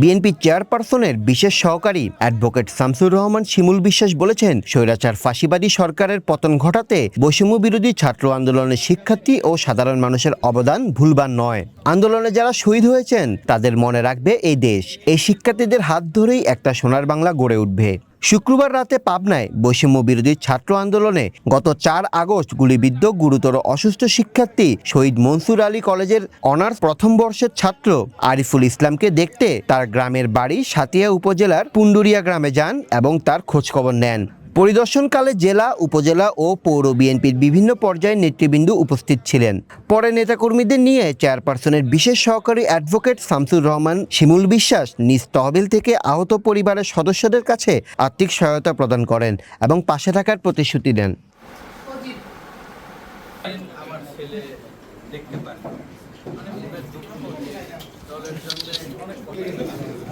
BNP চেয়ারপারসনের বিশেষ সহকারী অ্যাডভোকেট শামসুর রহমান শিমুল বিশ্বাস বলেছেন, স্বৈরাচার ফাঁসিবাদী সরকারের পতন ঘটাতে বৈষম্য বিরোধী ছাত্র আন্দোলনের শিক্ষার্থী ও সাধারণ মানুষের অবদান ভুলবার নয়। আন্দোলনে যারা শহীদ হয়েছেন তাদের মনে রাখবে এই দেশ। এই শিক্ষার্থীদের হাত ধরেই একটা সোনার বাংলা গড়ে উঠবে। শুক্রবার রাতে পাবনায় বৈষম্য বিরোধী ছাত্র আন্দোলনে গত ৪ আগস্ট গুলিবিদ্ধ গুরুতর অসুস্থ শিক্ষার্থী শহীদ মনসুর আলী কলেজের অনার্স প্রথম বর্ষের ছাত্র আরিফুল ইসলামকে দেখতে তার গ্রামের বাড়ি সাতিয়া উপজেলার পুন্ডুরিয়া গ্রামে যান এবং তার খোঁজখবর নেন। পরিদর্শনকালে জেলা, উপজেলা ও পৌর বিএনপির বিভিন্ন পর্যায়ের নেতৃবৃন্দ উপস্থিত ছিলেন। পরে নেতাকর্মীদের নিয়ে চেয়ারপারসনের বিশেষ সহকারী অ্যাডভোকেট শামসুর রহমান শিমুল বিশ্বাস নিজ তহবিল থেকে আহত পরিবারের সদস্যদের কাছে আর্থিক সহায়তা প্রদান করেন এবং পাশে থাকার প্রতিশ্রুতি দেন। আমার ছেলে দেখতে পারে